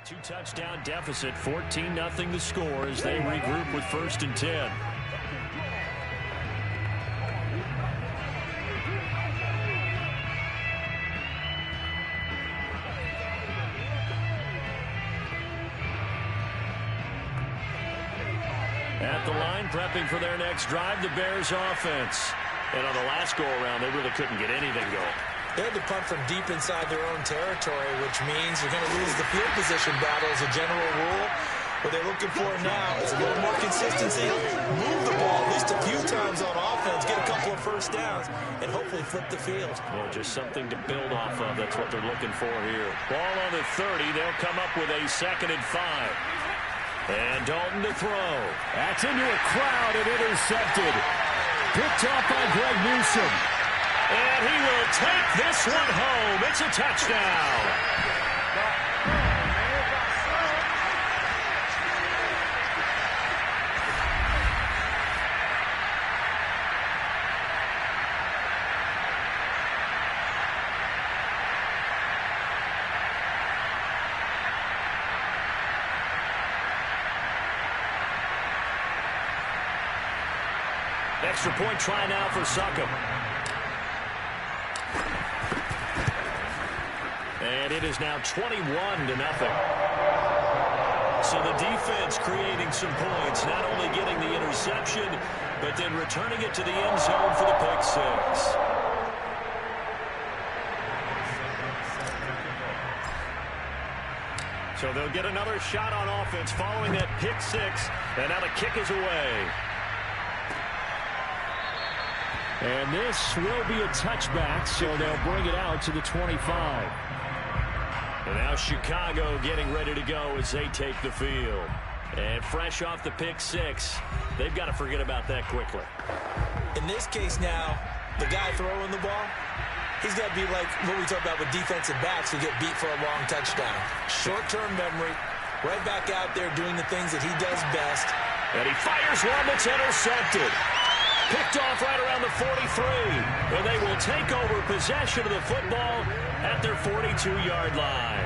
Two-touchdown deficit, 14-0 the score as they regroup with 1st and 10. At the line, prepping for their next drive, the Bears offense. And on the last go-around, they really couldn't get anything going. They had to punt from deep inside their own territory, which means you're going to lose the field position battle as a general rule. What they're looking for now is a little more consistency, move the ball at least a few times on offense, get a couple of first downs, and hopefully flip the field. Well, just something to build off of. That's what they're looking for here. Ball on the 30. They'll come up with a 2nd and 5. And Dalton to throw. That's into a crowd and intercepted. Picked off by Greg Newsome. And he will take this one home. It's a touchdown. Extra point try now for Succop. And it is now 21-0. So the defense creating some points, not only getting the interception, but then returning it to the end zone for the pick 6. So they'll get another shot on offense following that pick 6. And now the kick is away. And this will be a touchback, so they'll bring it out to the 25. And now Chicago getting ready to go as they take the field. And fresh off the pick 6, they've got to forget about that quickly. In this case now, the guy throwing the ball, he's got to be like what we talk about with defensive backs who get beat for a long touchdown. Short-term memory, right back out there doing the things that he does best. And he fires one that's intercepted. Picked off right around the 43. And they will take over possession of the football at their 42-yard line.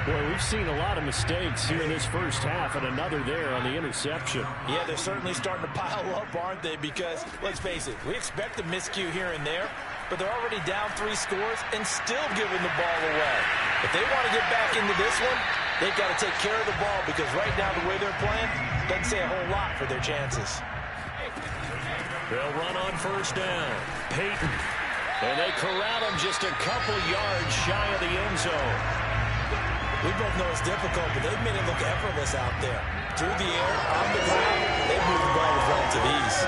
Boy, we've seen a lot of mistakes here in this first half, and another there on the interception. Yeah, they're certainly starting to pile up, aren't they? Because, let's face it, we expect a miscue here and there, but they're already down 3 scores and still giving the ball away. If they want to get back into this one, they've got to take care of the ball, because right now the way they're playing doesn't say a whole lot for their chances. They'll run on 1st down. Peyton. And they corral him just a couple yards shy of the end zone. We both know it's difficult, but they've made it look effortless out there. Through the air, on the ground, they've moved the ball with relative ease.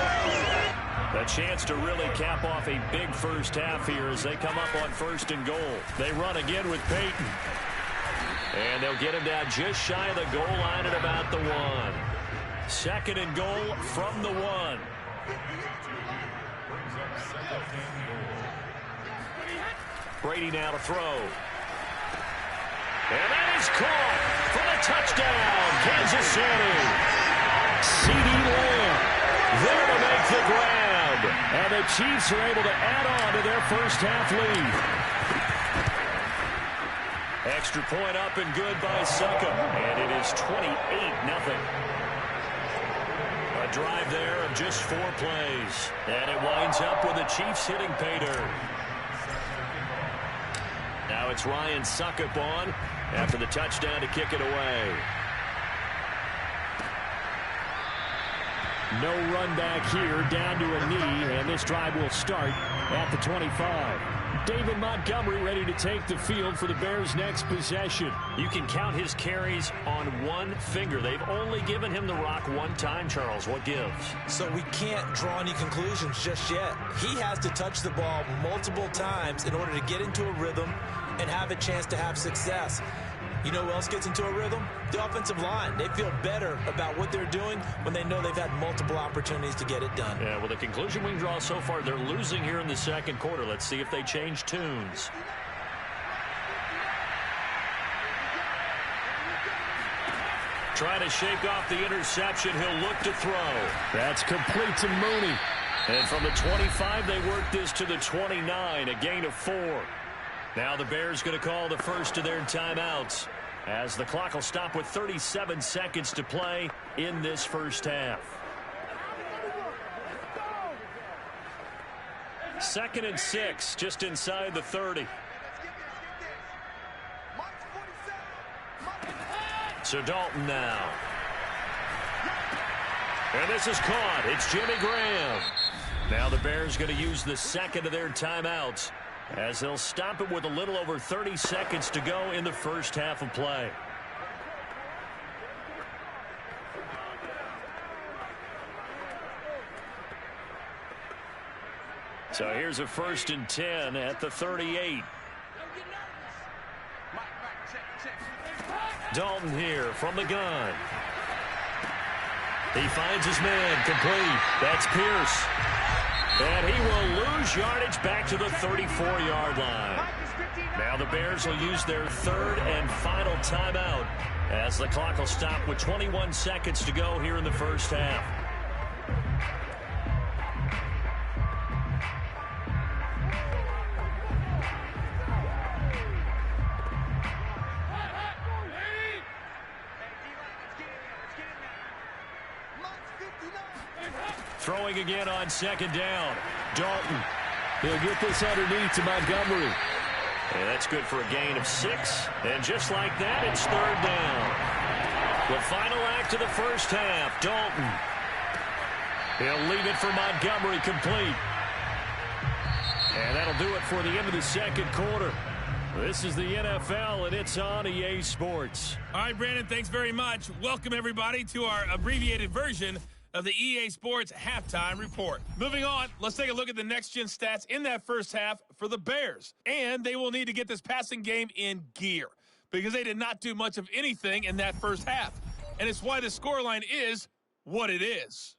A chance to really cap off a big first half here as they come up on 1st and goal. They run again with Peyton. And they'll get him down just shy of the goal line at about the 1. 2nd and goal from the 1. Brady now to throw. And that is caught for the touchdown, Kansas City. CeeDee Lamb there to make the grab. And the Chiefs are able to add on to their first half lead. Extra point up and good by Succop. And it is 28-0. A drive there of just 4 plays. And it winds up with the Chiefs hitting pay dirt. Now it's Ryan Succop on after the touchdown to kick it away. No run back here, down to a knee, and this drive will start at the 25. David Montgomery ready to take the field for the Bears' next possession. You can count his carries on one finger. They've only given him the rock one time, Charles. What gives? So we can't draw any conclusions just yet. He has to touch the ball multiple times in order to get into a rhythm and have a chance to have success. You know who else gets into a rhythm? The offensive line. They feel better about what they're doing when they know they've had multiple opportunities to get it done. Yeah, well, the conclusion we can draw so far, they're losing here in the second quarter. Let's see if they change tunes. Trying to shake off the interception. He'll look to throw. That's complete to Mooney. And from the 25, they work this to the 29, a gain of 4. Now the Bears going to call the first of their timeouts. as the clock will stop with 37 seconds to play in this first half. 2nd and 6, just inside the 30. So Dalton now. And this is caught. It's Jimmy Graham. Now the Bears going to use the second of their timeouts as they'll stop it with a little over 30 seconds to go in the first half of play. So here's a 1st and 10 at the 38. Dalton here from the gun. He finds his man complete. That's Pierce. And he will lose yardage back to the 34-yard line. Now the Bears will use their 3rd and final timeout as the clock will stop with 21 seconds to go here in the first half. Throwing again on 2nd down. Dalton. He'll get this underneath to Montgomery. And that's good for a gain of 6. And just like that, it's 3rd down. The final act of the first half. Dalton. He'll leave it for Montgomery complete. And that'll do it for the end of the 2nd quarter. This is the NFL, and it's on EA Sports. All right, Brandon, thanks very much. Welcome, everybody, to our abbreviated version of the EA Sports Halftime Report. Moving on, let's take a look at the next-gen stats in that first half for the Bears. And they will need to get this passing game in gear because they did not do much of anything in that first half. And it's why the scoreline is what it is.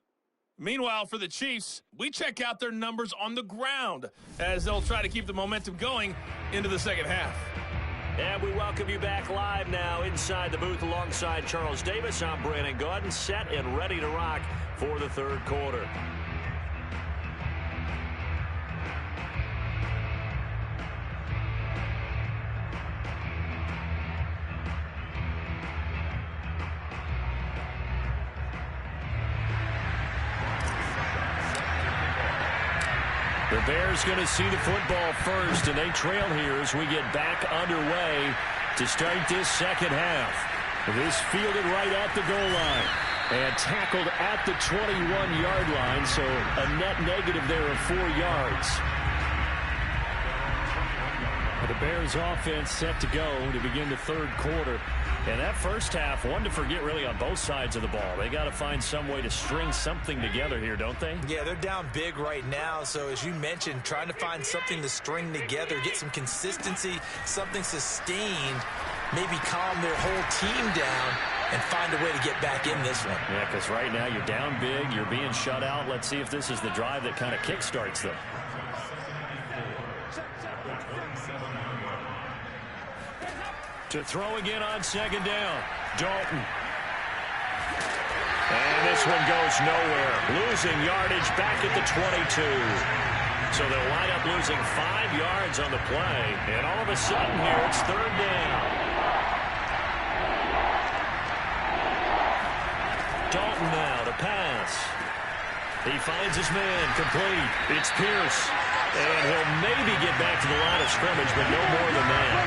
Meanwhile, for the Chiefs, we check out their numbers on the ground as they'll try to keep the momentum going into the second half. And we welcome you back live now inside the booth alongside Charles Davis. I'm Brandon Gaudin, set and ready to rock for the 3rd quarter. The Bears going to see the football first, and they trail here as we get back underway to start this second half. This fielded right at the goal line and tackled at the 21-yard line, so a net negative there of 4 yards. The Bears offense set to go to begin the 3rd quarter. And that first half, one to forget really on both sides of the ball. They got to find some way to string something together here, don't they? Yeah, they're down big right now. So as you mentioned, trying to find something to string together, get some consistency, something sustained, maybe calm their whole team down and find a way to get back in this one. Yeah, because right now you're down big, you're being shut out. Let's see if this is the drive that kind of kickstarts them. To throw again on 2nd down. Dalton. And this one goes nowhere. Losing yardage back at the 22. So they'll wind up losing 5 yards on the play. And all of a sudden here, it's 3rd down. Dalton now to pass. He finds his man complete. It's Pierce. And he'll maybe get back to the line of scrimmage, but no more than that.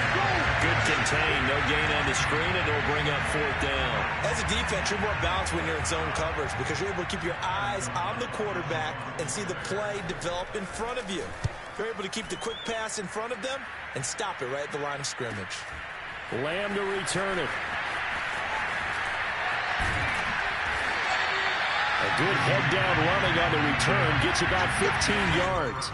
Good contain, no gain on the screen, and it'll bring up 4th down. As a defense, you're more balanced when you're in zone coverage because you're able to keep your eyes on the quarterback and see the play develop in front of you. You're able to keep the quick pass in front of them and stop it right at the line of scrimmage. Lamb to return it. A good head-down running on the return gets about 15 yards.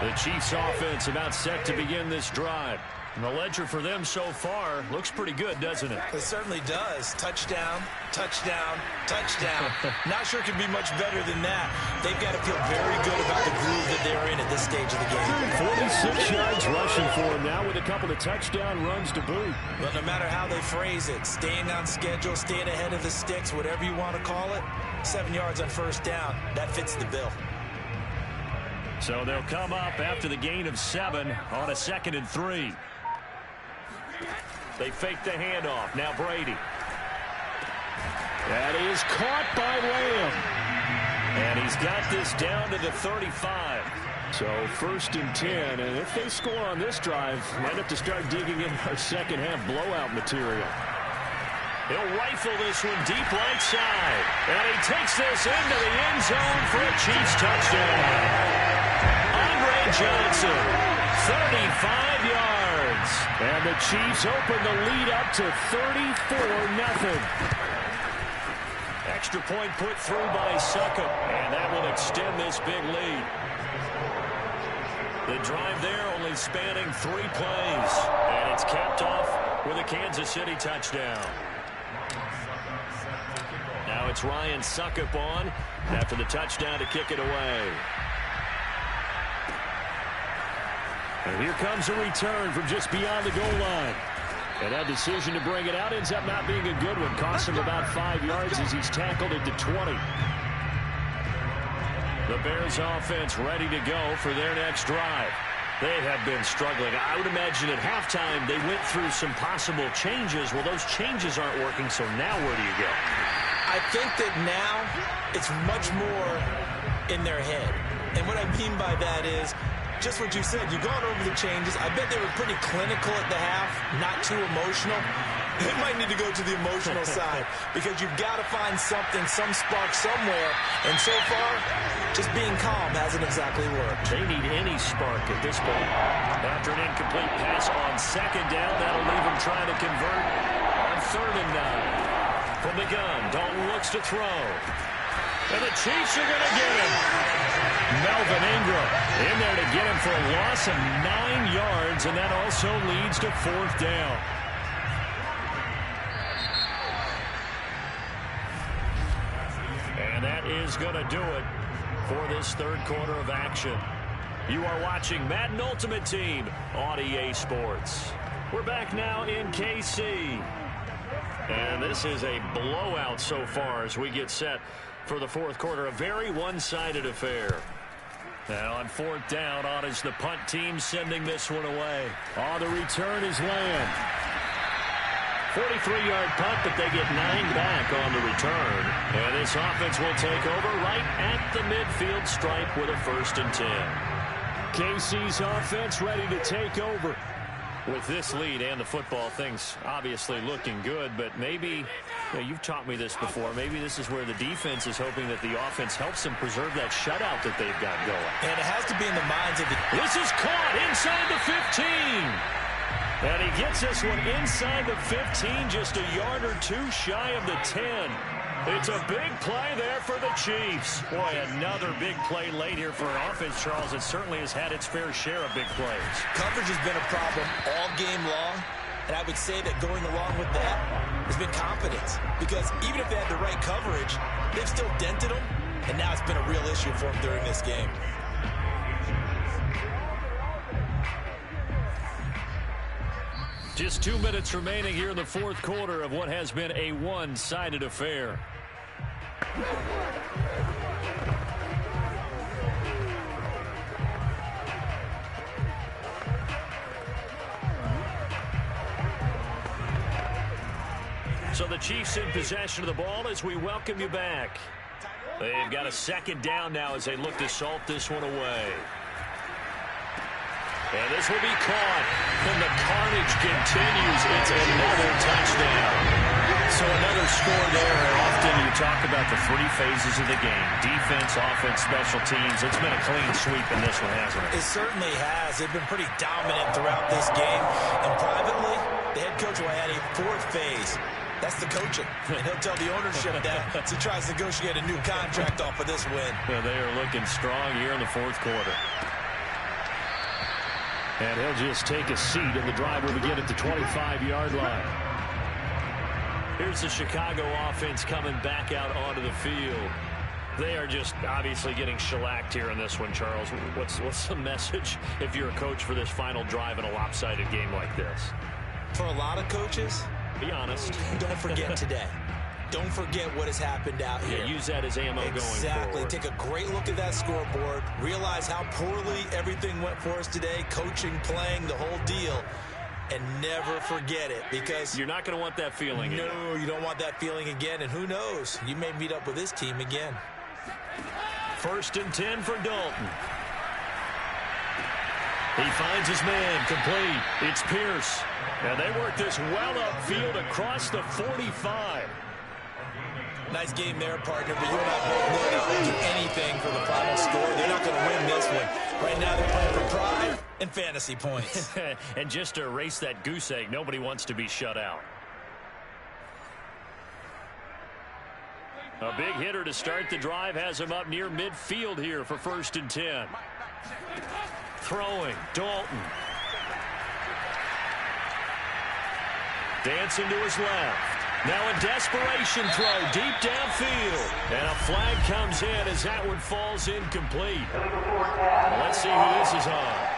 The Chiefs offense about set to begin this drive. And the ledger for them so far looks pretty good, doesn't it? It certainly does. Touchdown, touchdown, touchdown. Not sure it could be much better than that. They've got to feel very good about the groove that they're in at this stage of the game. 46 yards rushing for him now with a couple of touchdown runs to boot. But no matter how they phrase it, staying on schedule, staying ahead of the sticks, whatever you want to call it, 7 yards on 1st down, that fits the bill. So they'll come up after the gain of 7 on a 2nd and 3. They fake the handoff. Now Brady. That is caught by Lamb. And he's got this down to the 35. So 1st and 10, and if they score on this drive, might have to start digging in our second half blowout material. He'll rifle this one deep right side. And he takes this into the end zone for a Chiefs touchdown. Andre Johnson, 35 yards. And the Chiefs open the lead up to 34-0. Extra point put through by Succop. And that will extend this big lead. The drive there only spanning 3 plays. And it's capped off with a Kansas City touchdown. Now it's Ryan Succop on after the touchdown to kick it away. And here comes a return from just beyond the goal line. And that decision to bring it out ends up not being a good one. Costs him about 5 yards as he's tackled at the 20. The Bears offense ready to go for their next drive. They have been struggling. I would imagine at halftime they went through some possible changes. Well, those changes aren't working, so now where do you go? I think that now it's much more in their head. And what I mean by that is just what you said. You've gone over the changes. I bet they were pretty clinical at the half, not too emotional. They might need to go to the emotional side because you've got to find something, some spark somewhere. And so far, just being calm hasn't exactly worked. They need any spark at this point. After an incomplete pass on 2nd down, that'll leave them trying to convert on 3rd and 9. From the gun, Dalton looks to throw. And the Chiefs are going to get him. Melvin Ingram in there to get him for a loss of 9 yards, and that also leads to 4th down. And that is going to do it for this 3rd quarter of action. You are watching Madden Ultimate Team on EA Sports. We're back now in KC. And this is a blowout so far as we get set for the 4th quarter. A very one-sided affair. Now on 4th down, on is the punt team sending this one away. Oh, the return is Lamb. 43-yard punt, but they get 9 back on the return. And this offense will take over right at the midfield stripe with a 1st and 10. KC's offense ready to take over. With this lead and the football, things obviously looking good, but maybe, you've taught me this before, maybe this is where the defense is hoping that the offense helps them preserve that shutout that they've got going. And it has to be in the minds of the... This is caught inside the 15. And he gets this one inside the 15, just a yard or 2 shy of the 10. It's a big play there for the Chiefs. Boy, another big play late here for an offense, Charles, that certainly has had its fair share of big plays. Coverage has been a problem all game long, and I would say that going along with that has been confidence. Because even if they had the right coverage, they've still dented them, and now it's been a real issue for them during this game. Just 2 minutes remaining here in the 4th quarter of what has been a one-sided affair. So the Chiefs in possession of the ball as we welcome you back. They've got a 2nd down now as they look to salt this one away. And this will be caught. And the carnage continues. It's another touchdown. So another score there. Often you talk about the 3 phases of the game. Defense, offense, special teams. It's been a clean sweep in this one, hasn't it? It certainly has. They've been pretty dominant throughout this game. And privately, the head coach will add a 4th phase. That's the coaching. And he'll tell the ownership that as he tries to negotiate a new contract off of this win. Well, they are looking strong here in the 4th quarter. And he'll just take a seat, and the drive will begin at the 25-yard line. Here's the Chicago offense coming back out onto the field. They are just obviously getting shellacked here in this one, Charles. What's the message if you're a coach for this final drive in a lopsided game like this? For a lot of coaches, be honest. Don't forget today. don't forget what has happened out here. Yeah, use that as ammo going forward. Exactly. Take a great look at that scoreboard. Realize how poorly everything went for us today. Coaching, playing, the whole deal. And never forget it, because you're not going to want that feeling again. No, you don't want that feeling again. And who knows? You may meet up with this team again. 1st and 10 for Dalton. He finds his man, complete. It's Pierce. And they work this well upfield across the 45. Nice game there, partner, but you and I both know that won't do anything for the final score. They're not going to win this one. Right now they're playing for pride and fantasy points. And just to erase that goose egg, nobody wants to be shut out. A big hitter to start the drive has him up near midfield here for 1st and 10. Throwing, Dalton. Dancing to his left. Now a desperation throw deep downfield. And a flag comes in as that one falls incomplete. Well, let's see who this is on.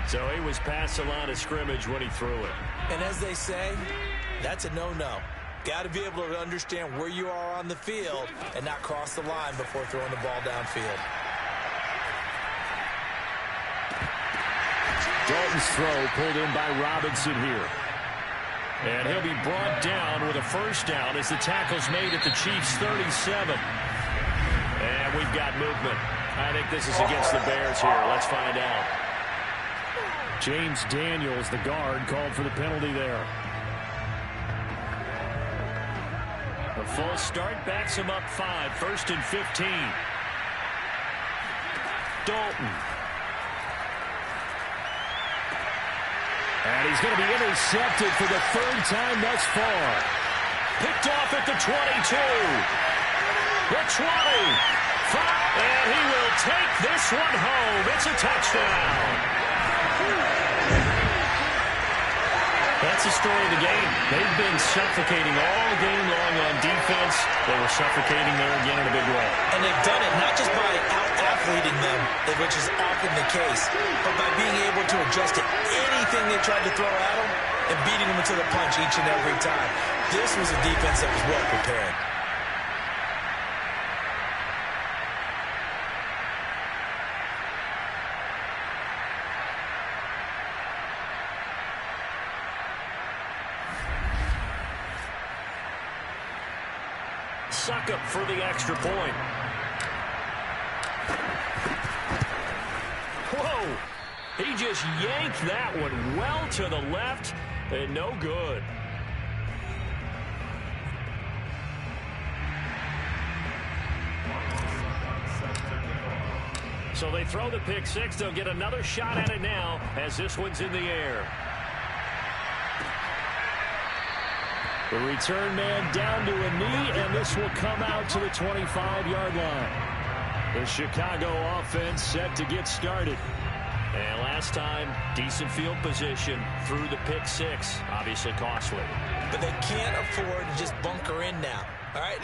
So he was past the line of scrimmage when he threw it. And as they say, that's a no-no. Got to be able to understand where you are on the field and not cross the line before throwing the ball downfield. Dalton's throw pulled in by Robinson here. And he'll be brought down with a 1st down as the tackle's made at the Chiefs' 37. And we've got movement. I think this is against the Bears here. Let's find out. James Daniels, the guard, called for the penalty there. A false start backs him up 5, 1st and 15. Dalton. And he's going to be intercepted for the 3rd time thus far. Picked off at the 22. The 20. 5. And he will take this one home. It's a touchdown. That's the story of the game. They've been suffocating all game long on defense. They were suffocating there again in a big way. And they've done it not just by out-athleting them, which is often the case, but by being able to adjust to anything they tried to throw at them and beating them into the punch each and every time. This was a defense that was well prepared. Succop for the extra point. Whoa! He just yanked that one well to the left and no good. So they throw the pick 6. They'll get another shot at it now as this one's in the air. The return man down to a knee, and this will come out to the 25-yard line. The Chicago offense set to get started. And last time, decent field position through the pick 6. Obviously costly. But they can't afford to just bunker in now. All right,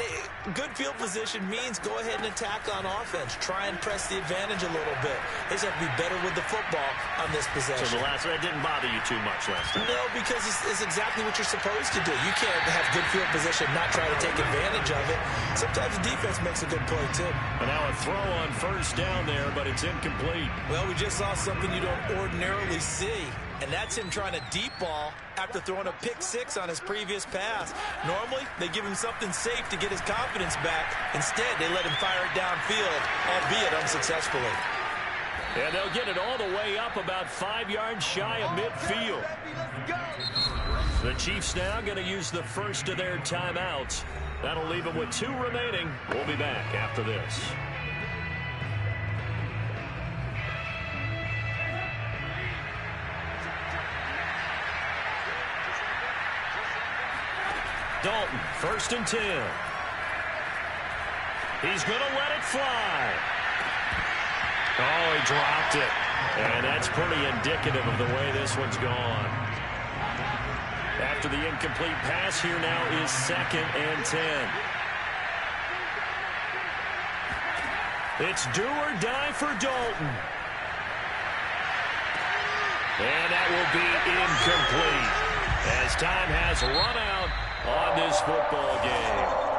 good field position means go ahead and attack on offense. Try and press the advantage a little bit. They just have to be better with the football on this possession. So the last that didn't bother you too much last time? No, because it's exactly what you're supposed to do. You can't have good field position, not try to take advantage of it. Sometimes the defense makes a good play, too. And now a throw on 1st down there, but it's incomplete. Well, we just saw something you don't ordinarily see. And that's him trying to deep ball after throwing a pick 6 on his previous pass. Normally, they give him something safe to get his confidence back. Instead, they let him fire it downfield, albeit unsuccessfully. And they'll get it all the way up about 5 yards shy of midfield. The Chiefs now going to use the first of their timeouts. That'll leave them with 2 remaining. We'll be back after this. Dalton, 1st and 10. He's going to let it fly. Oh, he dropped it. And that's pretty indicative of the way this one's gone. After the incomplete pass, here now is 2nd and 10. It's do or die for Dalton. And that will be incomplete. as time has run out on this football game.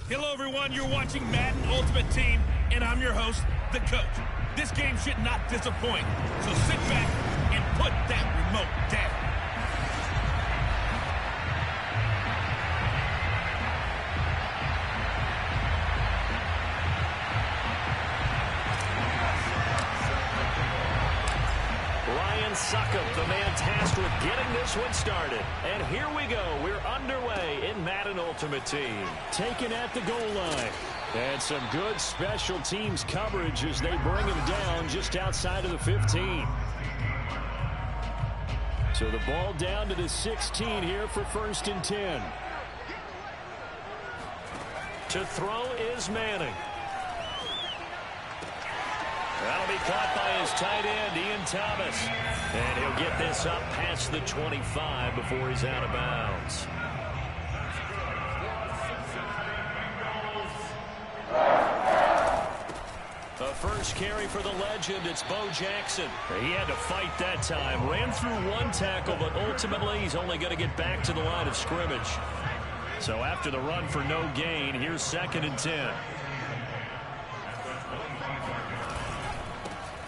Hello, everyone. You're watching Madden Ultimate Team, and I'm your host, the coach. This game should not disappoint, so sit back and put that remote down. Suckup, the man tasked with getting this one started. And here we go. We're underway in Madden Ultimate Team. Taken at the goal line. And some good special teams coverage as they bring him down just outside of the 15. So the ball down to the 16 here for 1st and 10. To throw is Manning. That'll be caught by his tight end, Ian Thomas. And he'll get this up past the 25 before he's out of bounds. The first carry for the legend, it's Bo Jackson. He had to fight that time. Ran through one tackle, but ultimately he's only going to get back to the line of scrimmage. So after the run for no gain, here's 2nd and 10.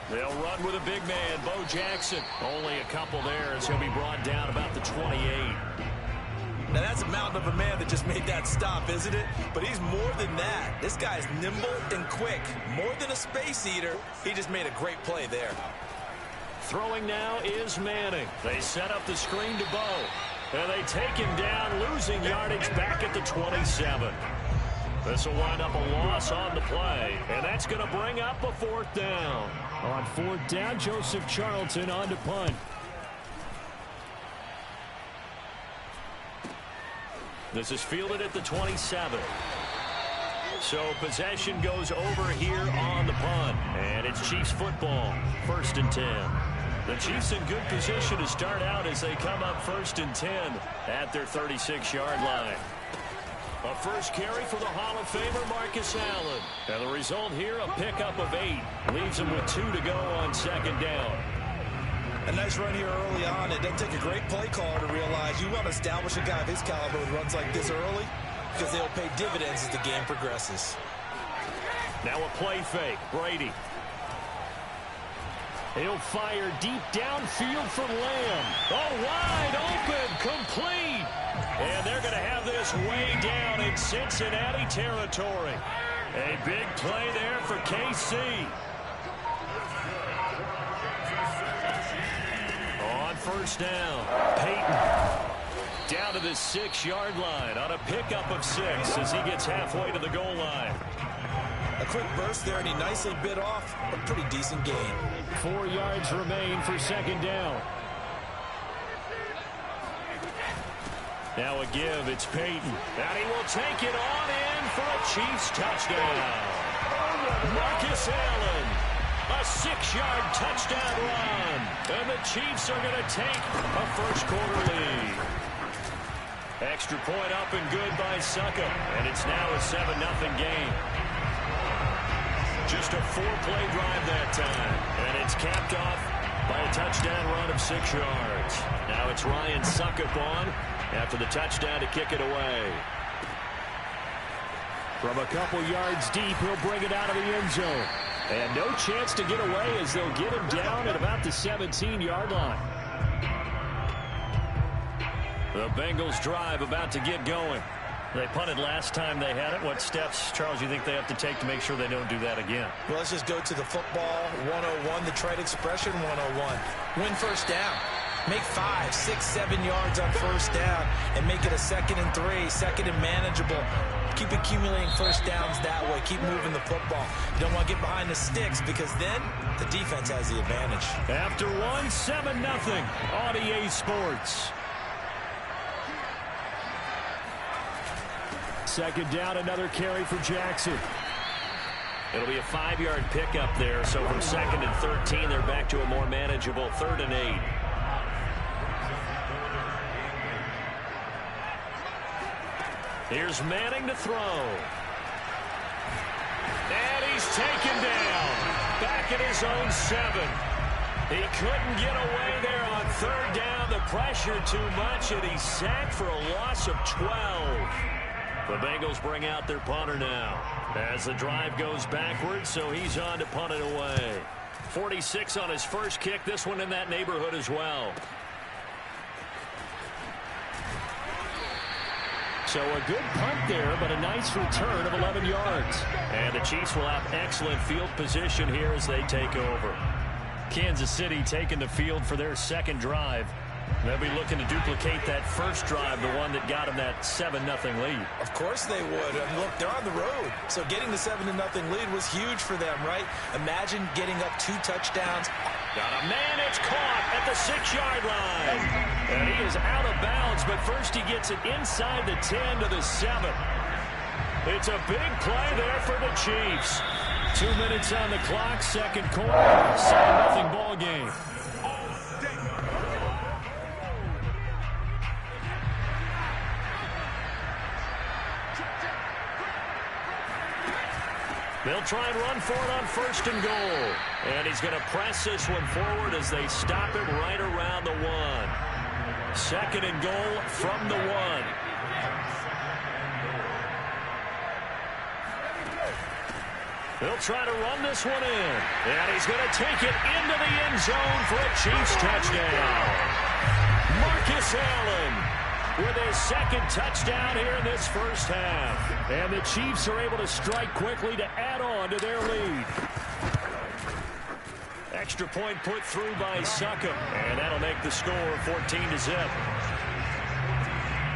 They'll run with a big man, Bo Jackson. Only a couple there as he'll be brought down about the 28. Now that's a mountain of a man that just made that stop, isn't it? But he's more than that. This guy's nimble and quick. More than a space eater. He just made a great play there. Throwing now is Manning. They set up the screen to Bo. And they take him down, losing yardage back at the 27. This will wind up a loss on the play. And that's going to bring up a 4th down. On 4th down, Joseph Charlton on to punt. This is fielded at the 27. So possession goes over here on the punt. And it's Chiefs football, 1st and 10. The Chiefs in good position to start out as they come up 1st and 10 at their 36-yard line. A first carry for the Hall of Famer Marcus Allen. And the result here, a pickup of 8. Leaves him with 2 to go on 2nd down. A nice run here early on. It doesn't take a great play call to realize you want to establish a guy of his caliber with runs like this early because they'll pay dividends as the game progresses. Now a play fake. Brady. He'll fire deep downfield for Lamb. Oh, wide open, complete. And they're going to have this way down in Cincinnati territory. A big play there for KC. On 1st down, Peyton down to the 6-yard line on a pickup of 6 as he gets halfway to the goal line. A quick burst there, and he nicely bit off a pretty decent gain. 4 yards remain for 2nd down. Now a give, it's Peyton. And he will take it on in for a Chiefs touchdown. Marcus Allen, a 6-yard touchdown run. And the Chiefs are going to take a first-quarter lead. Extra point up and good by Suckup. And it's now a 7-0 game. Just a 4-play drive that time. And it's capped off by a touchdown run of 6 yards. Now it's Ryan Suckup on after the touchdown to kick it away. From a couple yards deep, he'll bring it out of the end zone. And no chance to get away as they'll get him down at about the 17-yard line. The Bengals drive about to get going. They punted last time they had it. What steps, Charles, you think they have to take to make sure they don't do that again? Well, let's just go to the football 101, the trade expression 101. Win first down. Make 5, 6, 7 yards on first down and make it a 2nd and 3, 2nd and manageable. Keep accumulating first downs that way. Keep moving the football. You don't want to get behind the sticks because then the defense has the advantage. After 7-0 on EA Sports. 2nd down, another carry for Jackson. It'll be a 5-yard pickup there. So from 2nd and 13, they're back to a more manageable 3rd and 8. Here's Manning to throw. And he's taken down. Back at his own 7. He couldn't get away there on 3rd down. The pressure too much, and he's sacked for a loss of 12. The Bengals bring out their punter now as the drive goes backwards, so he's on to punt it away. 46 on his first kick, this one in that neighborhood as well. So a good punt there, but a nice return of 11 yards. And the Chiefs will have excellent field position here as they take over. Kansas City taking the field for their second drive. They'll be looking to duplicate that first drive, the one that got them that 7-0 lead. Of course they would. I mean, look, they're on the road. So getting the 7-0 lead was huge for them, right? Imagine getting up 2 touchdowns. Got a man, it's caught at the 6-yard line. And he is out of bounds, but first he gets it inside the 10 to the 7. It's a big play there for the Chiefs. 2 minutes on the clock, second quarter, 7-0 ball game. They'll try and run for it on first and goal. And he's going to press this one forward as they stop him right around the 1. Second and goal from the 1. They'll try to run this one in. And he's going to take it into the end zone for a Chiefs touchdown. Marcus Allen with his second touchdown here in this first half. And the Chiefs are able to strike quickly to add on to their lead. Extra point put through by Succop. And that'll make the score 14-0.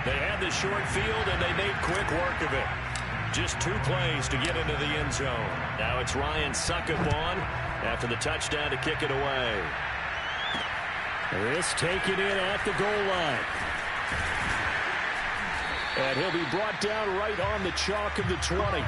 They had the short field, and they made quick work of it. Just 2 plays to get into the end zone. Now it's Ryan Succop on after the touchdown to kick it away. This taken in at the goal line. And he'll be brought down right on the chalk of the 20.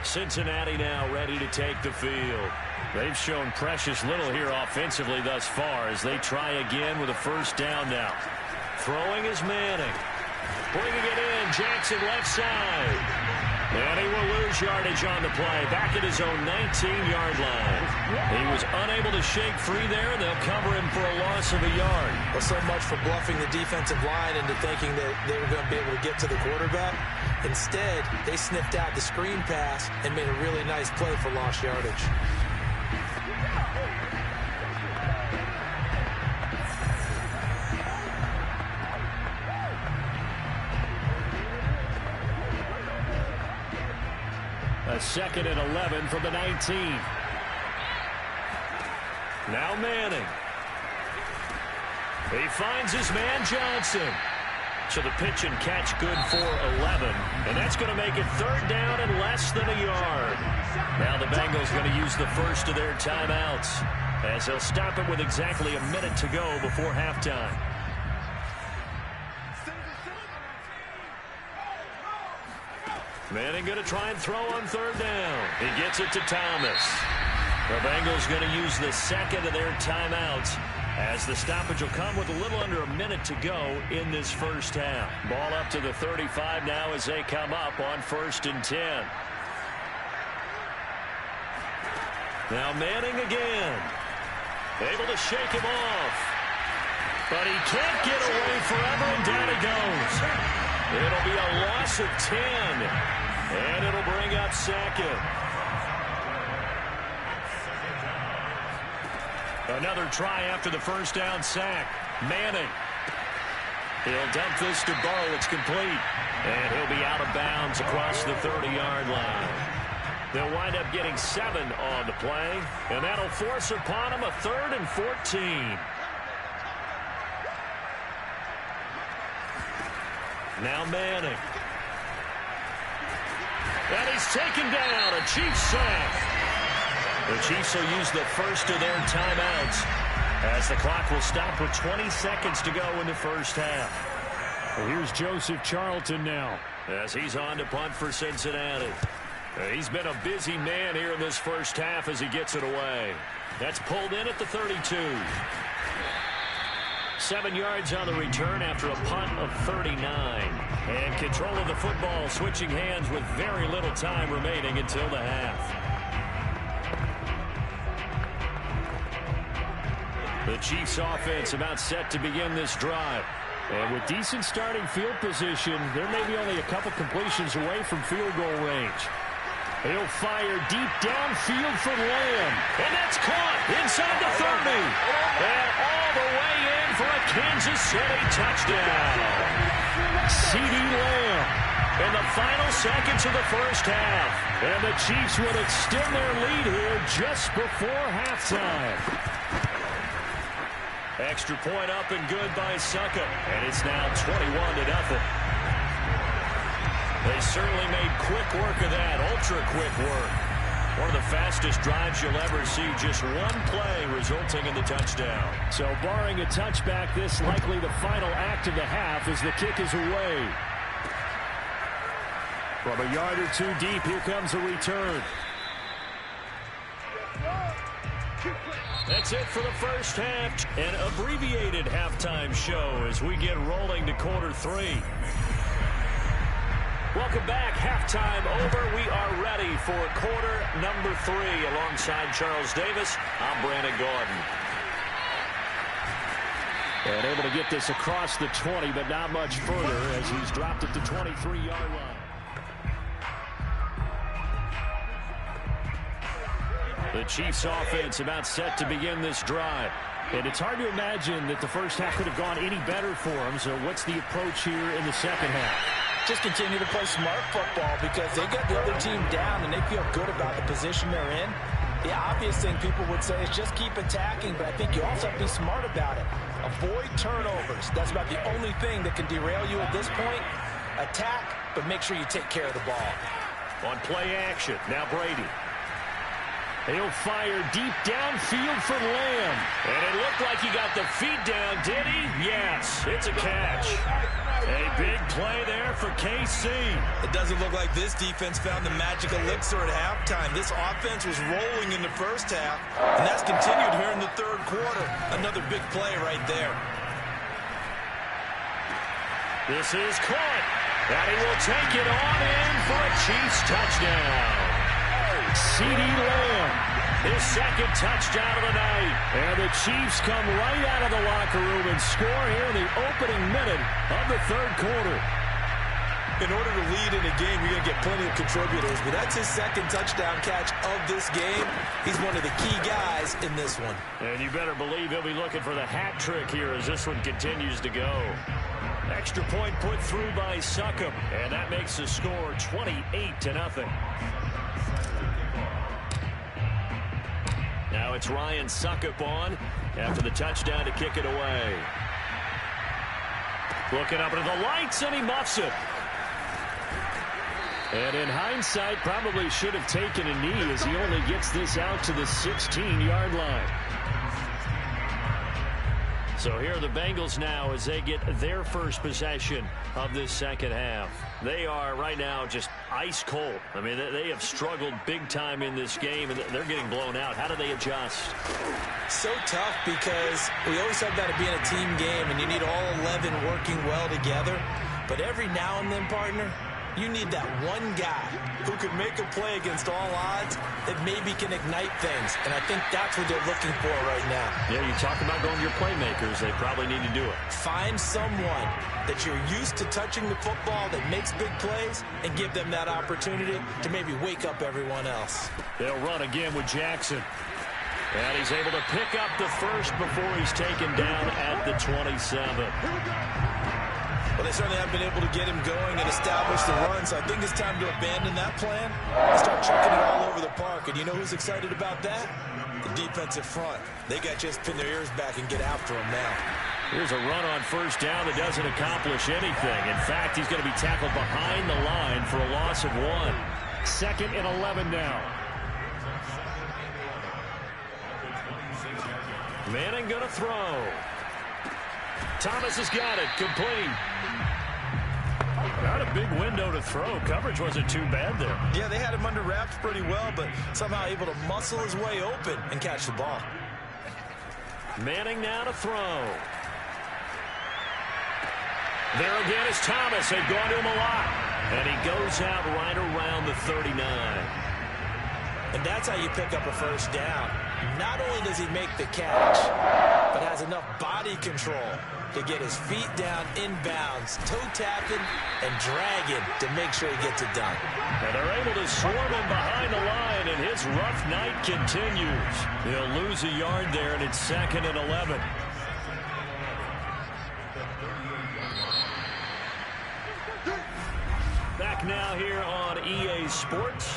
Cincinnati now ready to take the field. They've shown precious little here offensively thus far as they try again with a first down now. Throwing is Manning. Bringing it in, Jackson left side. And he will lose yardage on the play, back at his own 19-yard line. He was unable to shake free there. They'll cover him for a loss of a yard. Well, so much for bluffing the defensive line into thinking that they were going to be able to get to the quarterback. Instead, they sniffed out the screen pass and made a really nice play for lost yardage. A 2nd and 11 from the 19. Now Manning. He finds his man Johnson. So the pitch and catch good for 11. And that's going to make it 3rd down and less than a yard. Now the Bengals going to use the first of their timeouts as they'll stop it with exactly a minute to go before halftime. Manning going to try and throw on 3rd down. He gets it to Thomas. The Bengals going to use the second of their timeouts as the stoppage will come with a little under a minute to go in this first half. Ball up to the 35 now as they come up on 1st and 10. Now Manning again. Able to shake him off. But he can't get away forever, and down he goes. It'll be a loss of 10. And it'll bring up 2nd. Another try after the first down sack. Manning. He'll dump this to Bo. It's complete. And he'll be out of bounds across the 30-yard line. They'll wind up getting 7 on the play. And that'll force upon him a 3rd and 14. Now Manning. And he's taken down. A Chiefs sack. The Chiefs will use the first of their timeouts as the clock will stop with 20 seconds to go in the first half. Well, here's Joseph Charlton now as he's on to punt for Cincinnati. He's been a busy man here in this first half as he gets it away. That's pulled in at the 32. 7 yards on the return after a punt of 39. And control of the football switching hands with very little time remaining until the half. The Chiefs offense about set to begin this drive. And with decent starting field position, they're maybe only a couple completions away from field goal range. He'll fire deep downfield for Lamb. And that's caught inside the 30. And all the way in for a Kansas City touchdown. CeeDee Lamb in the final seconds of the first half. And the Chiefs will extend their lead here just before halftime. Extra point up and good by Succop. And it's now 21-0. They certainly made quick work of that, ultra-quick work. One of the fastest drives you'll ever see, just one play resulting in the touchdown. So barring a touchback, this likely the final act of the half as the kick is away. From a yard or two deep, here comes a return. That's it for the first half. An abbreviated halftime show as we get rolling to quarter three. Welcome back. Halftime over. We are ready for quarter number 3. Alongside Charles Davis, I'm Brandon Gordon. And able to get this across the 20, but not much further as he's dropped at the 23-yard line. The Chiefs offense about set to begin this drive. And it's hard to imagine that the first half could have gone any better for them. So what's the approach here in the second half? Just continue to play smart football because they got the other team down and they feel good about the position they're in. The obvious thing people would say is just keep attacking, but I think you also have to be smart about it. Avoid turnovers. That's about the only thing that can derail you at this point. Attack, but make sure you take care of the ball. On play action, now Brady. He'll fire deep downfield for Lamb. And it looked like he got the feet down, did he? Yes, it's a catch. A big play there for KC. It doesn't look like this defense found the magic elixir at halftime. This offense was rolling in the first half, and that's continued here in the third quarter. Another big play right there. This is caught. And he will take it on in for a Chiefs touchdown. CeeDee Lamb, his second touchdown of the night. And the Chiefs come right out of the locker room and score here in the opening minute of the third quarter. In order to lead in a game, you're going to get plenty of contributors, but that's his second touchdown catch of this game. He's one of the key guys in this one. And you better believe he'll be looking for the hat trick here as this one continues to go. Extra point put through by Succop, and that makes the score 28-0. Now it's Ryan Succop on after the touchdown to kick it away. Looking up into the lights, and he muffs it. And in hindsight, probably should have taken a knee as he only gets this out to the 16-yard line. So here are the Bengals now as they get their first possession of this second half. They are right now just ice cold. I mean, they have struggled big time in this game, and they're getting blown out. How do they adjust? So tough because we always have that being a team game, and you need all 11 working well together. But every now and then, partner, you need that one guy who can make a play against all odds that maybe can ignite things. And I think that's what they're looking for right now. Yeah, you talk about going to your playmakers. They probably need to do it. Find someone that you're used to touching the football that makes big plays and give them that opportunity to maybe wake up everyone else. They'll run again with Jackson. And he's able to pick up the first before he's taken down at the 27. Well, they certainly have been able to get him going and establish the run, so I think it's time to abandon that plan and start chucking it all over the park. And you know who's excited about that? The defensive front. They got to just pin their ears back and get after him now. Here's a run on first down that doesn't accomplish anything. In fact, he's going to be tackled behind the line for a loss of 1. 2nd and 11 now. Manning going to throw. Thomas has got it. Complete. Not a big window to throw. Coverage wasn't too bad there. Yeah, they had him under wraps pretty well, but somehow able to muscle his way open and catch the ball. Manning now to throw. There again is Thomas. They've gone to him a lot. And he goes out right around the 39. And that's how you pick up a first down. Not only does he make the catch, but has enough body control to get his feet down inbounds, toe tapping and dragging to make sure he gets it done. And they're able to swarm him behind the line, and his rough night continues. He'll lose a yard there, and it's 2nd and 11. Back now here on EA Sports.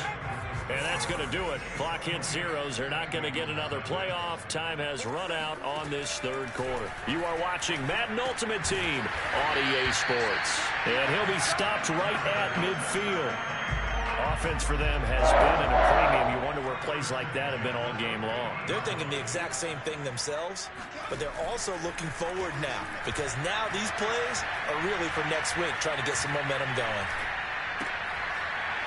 And that's going to do it. Clock hits zeros. They're not going to get another playoff. Time has run out on this third quarter. You are watching Madden Ultimate Team on EA Sports. And he'll be stopped right at midfield. Offense for them has been at a premium. You wonder where plays like that have been all game long. They're thinking the exact same thing themselves, but they're also looking forward now, because now these plays are really for next week, trying to get some momentum going.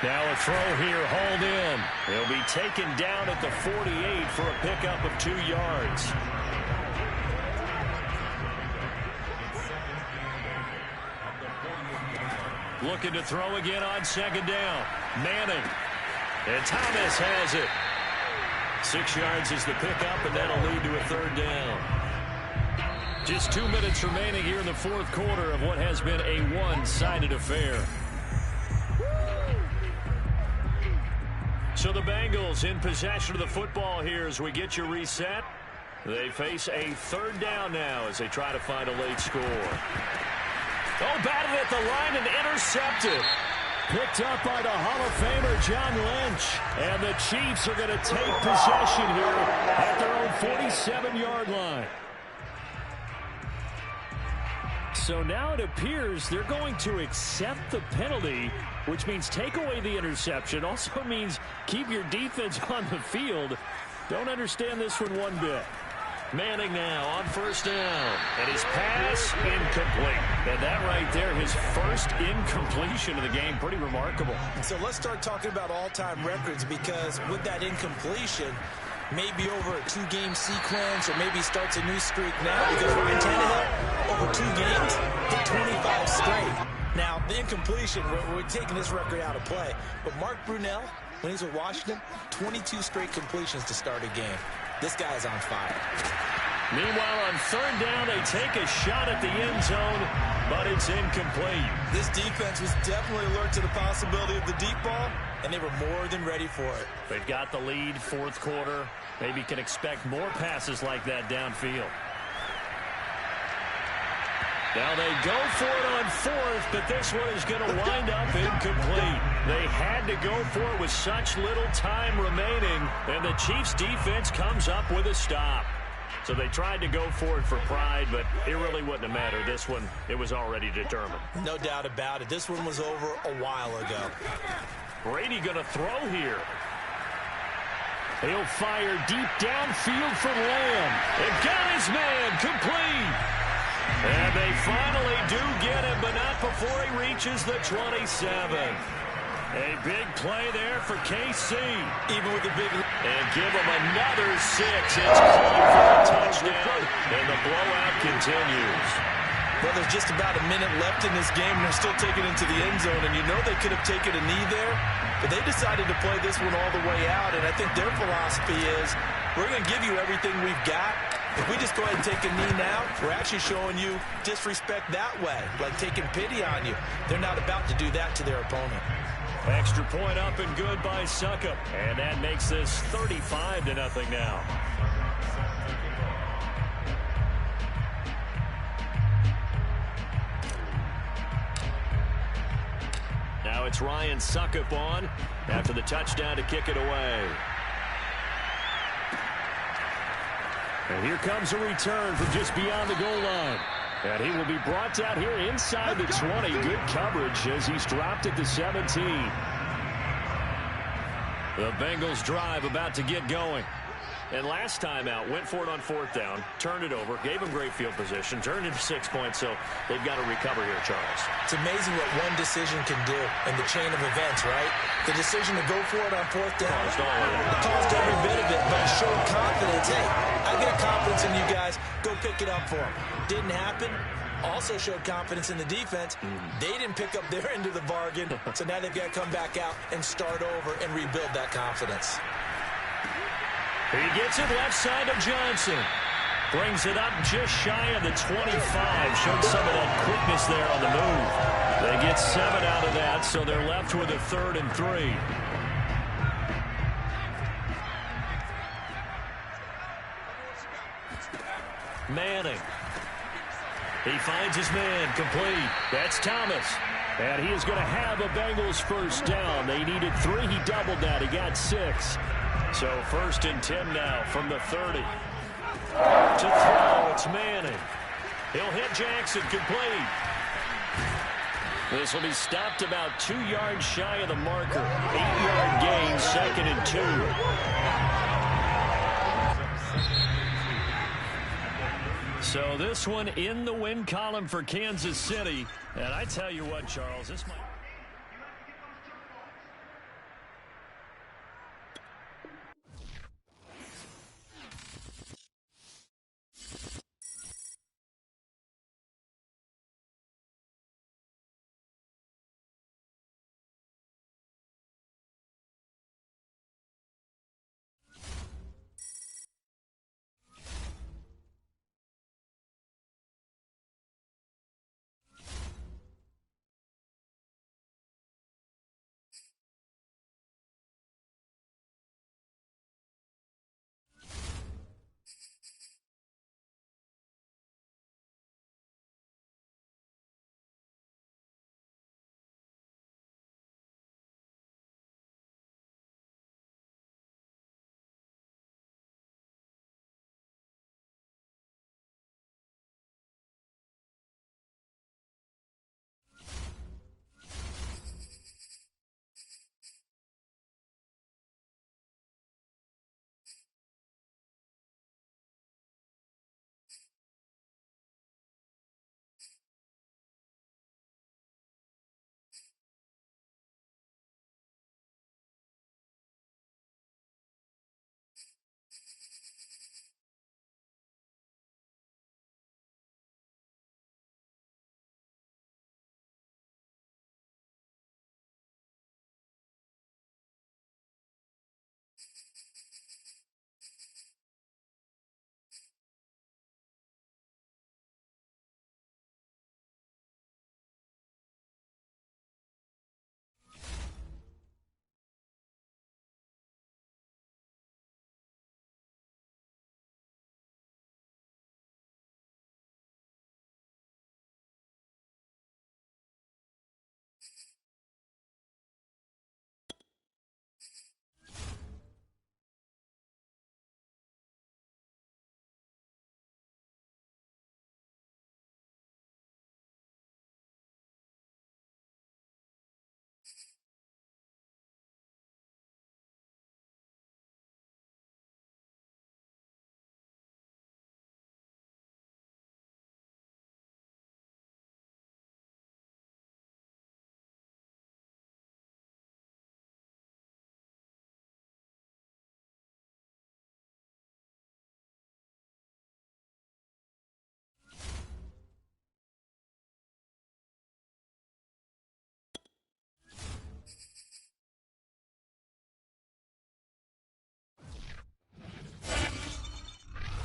Now a throw here, hauled in. He'll be taken down at the 48 for a pickup of 2 yards. Looking to throw again on 2nd down. Manning. And Thomas has it. 6 yards is the pickup, and that'll lead to a 3rd down. Just 2 minutes remaining here in the 4th quarter of what has been a one-sided affair. So the Bengals in possession of the football here as we get you reset. They face a 3rd down now as they try to find a late score. Oh, batted at the line and intercepted. Picked up by the Hall of Famer John Lynch. And the Chiefs are going to take possession here at their own 47-yard line. So now it appears they're going to accept the penalty, which means take away the interception. Also means keep your defense on the field. Don't understand this one bit. Manning now on 1st down. And his pass incomplete. And that right there, his first incompletion of the game. Pretty remarkable. So let's start talking about all-time records, because with that incompletion, maybe over a 2-game sequence, or maybe starts a new streak now, because Ryan Tannehill, over 2 games, hit 25 straight. Now, the incompletion, we're taking this record out of play. But Mark Brunell, when he's with Washington, 22 straight completions to start a game. This guy is on fire. Meanwhile, on 3rd down, they take a shot at the end zone, but it's incomplete. This defense was definitely alert to the possibility of the deep ball, and they were more than ready for it. They've got the lead, 4th quarter. Maybe can expect more passes like that downfield. Now they go for it on 4th, but this one is going to wind up incomplete. They had to go for it with such little time remaining, and the Chiefs' defense comes up with a stop. So they tried to go for it for pride, but it really wouldn't have mattered. This one, it was already determined. No doubt about it. This one was over a while ago. Brady going to throw here. He'll fire deep downfield for Lamb. And got his man complete. And they finally do get him, but not before he reaches the 27. A big play there for KC. Even with the big... And give him another 6. It's called for a touchdown, and the blowout continues. Well, there's just about a minute left in this game, and they're still taking it into the end zone. And you know they could have taken a knee there, but they decided to play this one all the way out. And I think their philosophy is, we're going to give you everything we've got. If we just go ahead and take a knee now, we're actually showing you disrespect that way, like taking pity on you. They're not about to do that to their opponent. Extra point up and good by Succop. And that makes this 35-0 now. Now it's Ryan Succop on after the touchdown to kick it away. And here comes a return from just beyond the goal line. And he will be brought down here inside the 20. Good coverage as he's dropped at the 17. The Bengals drive about to get going. And last time out, went for it on 4th down, turned it over, gave him great field position, turned into 6 points, so they've got to recover here, Charles. It's amazing what one decision can do in the chain of events, right? The decision to go for it on 4th down, it caused every bit of it, but it showed confidence. Hey, I got confidence in you guys. Go pick it up for them. Didn't happen. Also showed confidence in the defense. They didn't pick up their end of the bargain, so now they've got to come back out and start over and rebuild that confidence. He gets it left side of Johnson. Brings it up just shy of the 25. Showed some of that quickness there on the move. They get 7 out of that, so they're left with a 3rd and 3. Manning. He finds his man complete. That's Thomas. And he is going to have a Bengals first down. They needed 3. He doubled that. He got 6. So 1st and 10 now from the 30. To throw, it's Manning. He'll hit Jackson complete. This will be stopped about 2 yards shy of the marker. 8-yard gain, 2nd and 2. So this one in the win column for Kansas City. And I tell you what, Charles, this might...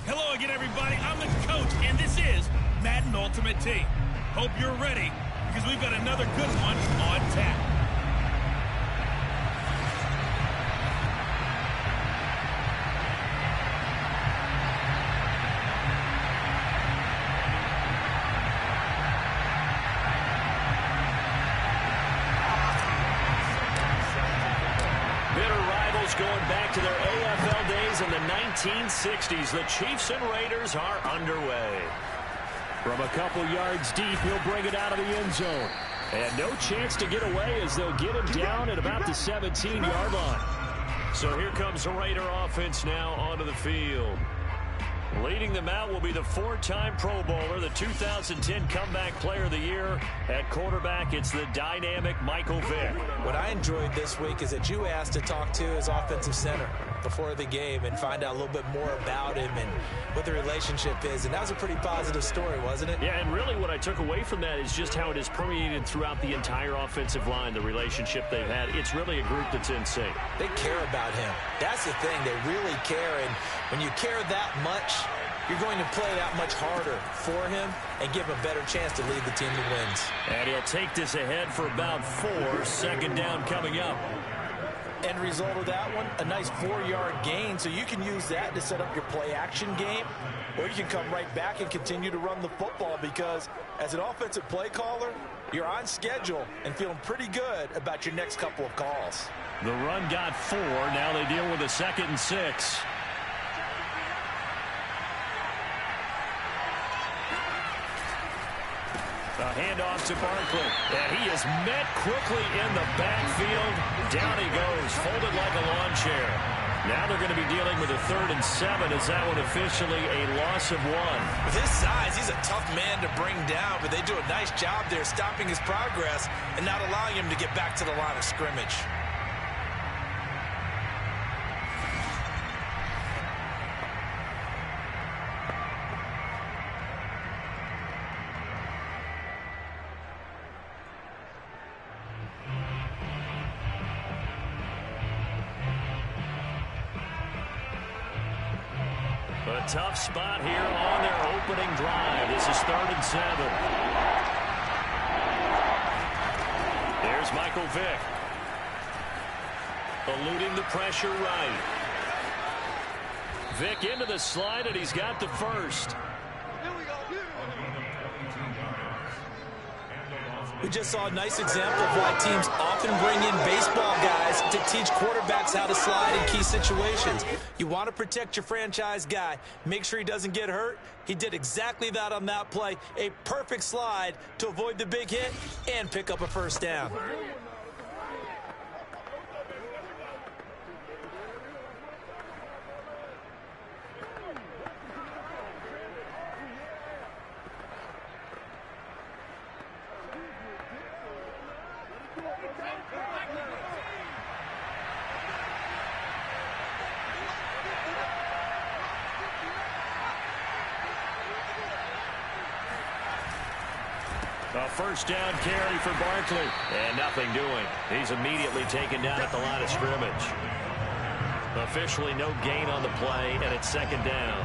Hello again, everybody. I'm the coach, and this is Madden Ultimate Team. Hope you're ready, because we've got another good one on tap. Going back to their AFL days in the 1960s, the Chiefs and Raiders are underway. From a couple yards deep, he'll bring it out of the end zone. And no chance to get away as they'll get him down at about the 17-yard line. So here comes the Raider offense now onto the field. Leading them out will be the 4-time Pro Bowler, the 2010 Comeback Player of the Year. At quarterback, it's the dynamic Michael Vick. What I enjoyed this week is that you asked to talk to his offensive center. before the game and find out a little bit more about him and what the relationship is. And that was a pretty positive story, wasn't it? Yeah, and really what I took away from that is just how it is permeated throughout the entire offensive line, the relationship they've had. It's really a group that's in sync. They care about him. That's the thing. They really care. And when you care that much, you're going to play that much harder for him and give him a better chance to lead the team to wins. And he'll take this ahead for about 4. Second down coming up. End result of that one, a nice 4-yard gain. So you can use that to set up your play-action game, or you can come right back and continue to run the football because as an offensive play caller, you're on schedule and feeling pretty good about your next couple of calls. The run got 4. Now they deal with a 2nd and 6. A handoff to Barkley. And he is met quickly in the backfield. Down he goes, folded like a lawn chair. Now they're going to be dealing with a 3rd and 7. Is that one officially a loss of 1? With his size, he's a tough man to bring down, but they do a nice job there stopping his progress and not allowing him to get back to the line of scrimmage. A tough spot here on their opening drive. This is 3rd and 7. There's Michael Vick. Eluding the pressure right. Vick into the slide, and he's got the first. We just saw a nice example of why teams often bring in baseball guys to teach quarterbacks how to slide in key situations. You want to protect your franchise guy. Make sure he doesn't get hurt. He did exactly that on that play. A perfect slide to avoid the big hit and pick up a first down. A first down carry for Barkley. And nothing doing. He's immediately taken down at the line of scrimmage. Officially no gain on the play, and it's 2nd down.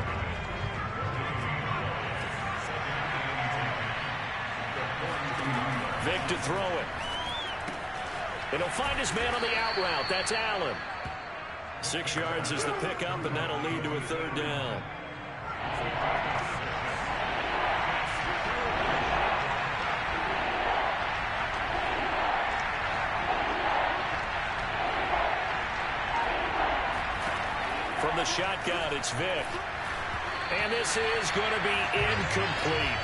Vick to throw it. And he'll find his man on the out route. That's Allen. 6 yards is the pickup, and that'll lead to a 3rd down. From the shotgun, it's Vick. And this is going to be incomplete.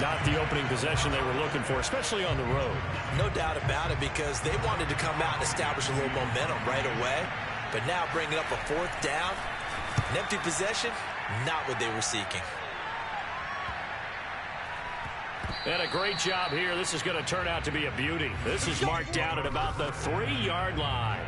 Not the opening possession they were looking for, especially on the road. No doubt about it, because they wanted to come out and establish a little momentum right away. But now bringing up a 4th down, an empty possession, not what they were seeking. And a great job here. This is going to turn out to be a beauty. This is marked down at about the 3-yard line.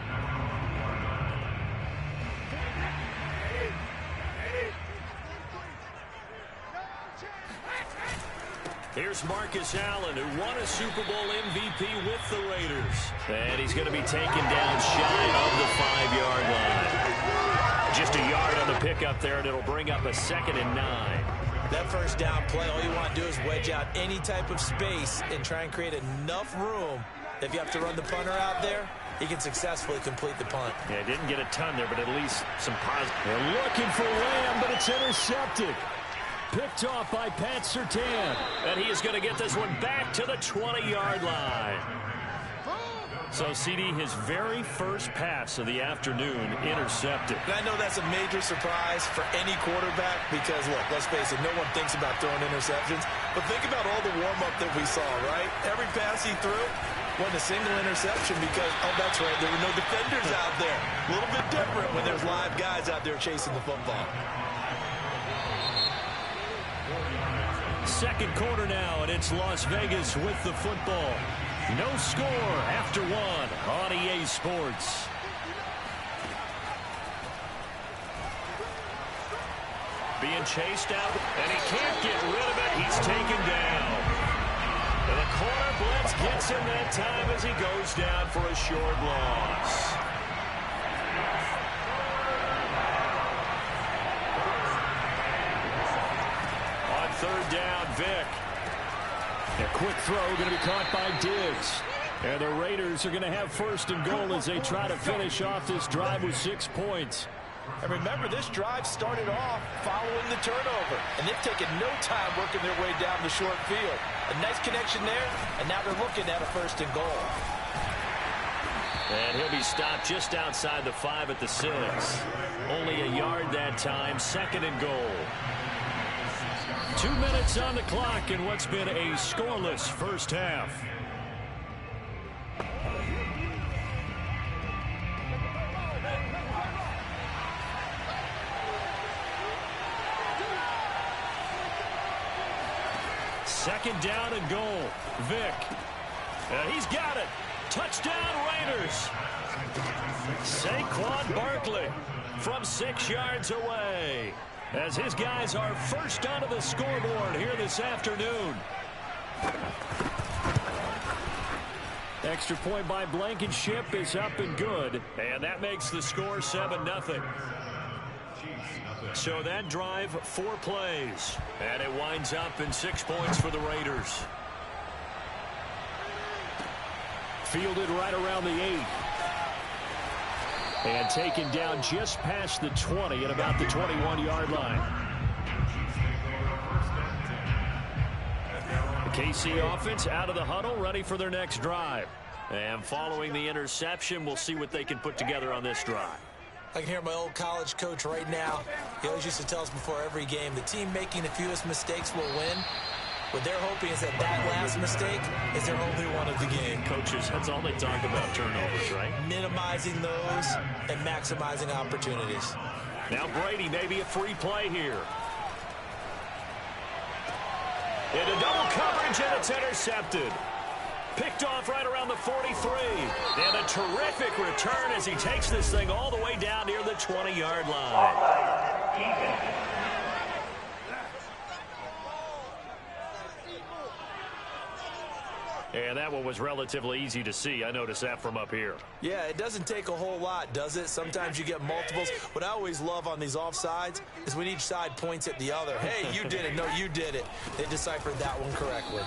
Here's Marcus Allen, who won a Super Bowl MVP with the Raiders. And he's going to be taken down shy of the 5-yard line. Just a yard on the pickup there, and it'll bring up a 2nd and 9. That first down play, all you want to do is wedge out any type of space and try and create enough room that if you have to run the punter out there, he can successfully complete the punt. Yeah, didn't get a ton there, but at least some positive. They're looking for Lamb, but it's intercepted. Picked off by Pat Surtain. And he is going to get this one back to the 20-yard line. So, CD, his very first pass of the afternoon intercepted. And I know that's a major surprise for any quarterback because, look, let's face it, no one thinks about throwing interceptions. But think about all the warm-up that we saw, right? Every pass he threw wasn't a single interception because, oh, that's right, there were no defenders out there. A little bit different when there's live guys out there chasing the football. Second quarter now, and it's Las Vegas with the football. No score after 1 on EA Sports. being chased out, and he can't get rid of it. He's taken down. And the corner blitz gets him that time as he goes down for a short loss. On third down, Vick. A quick throw going to be caught by Diggs. And the Raiders are going to have first and goal as they try to finish off this drive with 6 points. And remember, this drive started off following the turnover. And they've taken no time working their way down the short field. A nice connection there, and now they're looking at a first and goal. And he'll be stopped just outside the 5 at the 6. Only a yard that time, second and goal. 2 minutes on the clock in what's been a scoreless first half. Second down and goal. Vick. And he's got it. Touchdown Raiders. Saquon Barkley from 6 yards away, as his guys are first onto the scoreboard here this afternoon. Extra point by Blankenship is up and good. And that makes the score 7-0. So that drive, 4 plays. And it winds up in 6 points for the Raiders. Fielded right around the 8. And taken down just past the 20 at about the 21-yard line. The KC offense out of the huddle, ready for their next drive. And following the interception, we'll see what they can put together on this drive. I can hear my old college coach right now. He always used to tell us before every game, the team making the fewest mistakes will win. What they're hoping is that last mistake is their only one of the game. Coaches, that's all they talk about, turnovers, right? Minimizing those and maximizing opportunities. Now Brady, maybe a free play here. Into double coverage, and it's intercepted. Picked off right around the 43. And a terrific return as he takes this thing all the way down near the 20-yard line. And that one was relatively easy to see. I noticed that from up here. Yeah, it doesn't take a whole lot, does it? Sometimes you get multiples. What I always love on these offsides is when each side points at the other. Hey, you did it. No, you did it. They deciphered that one correctly.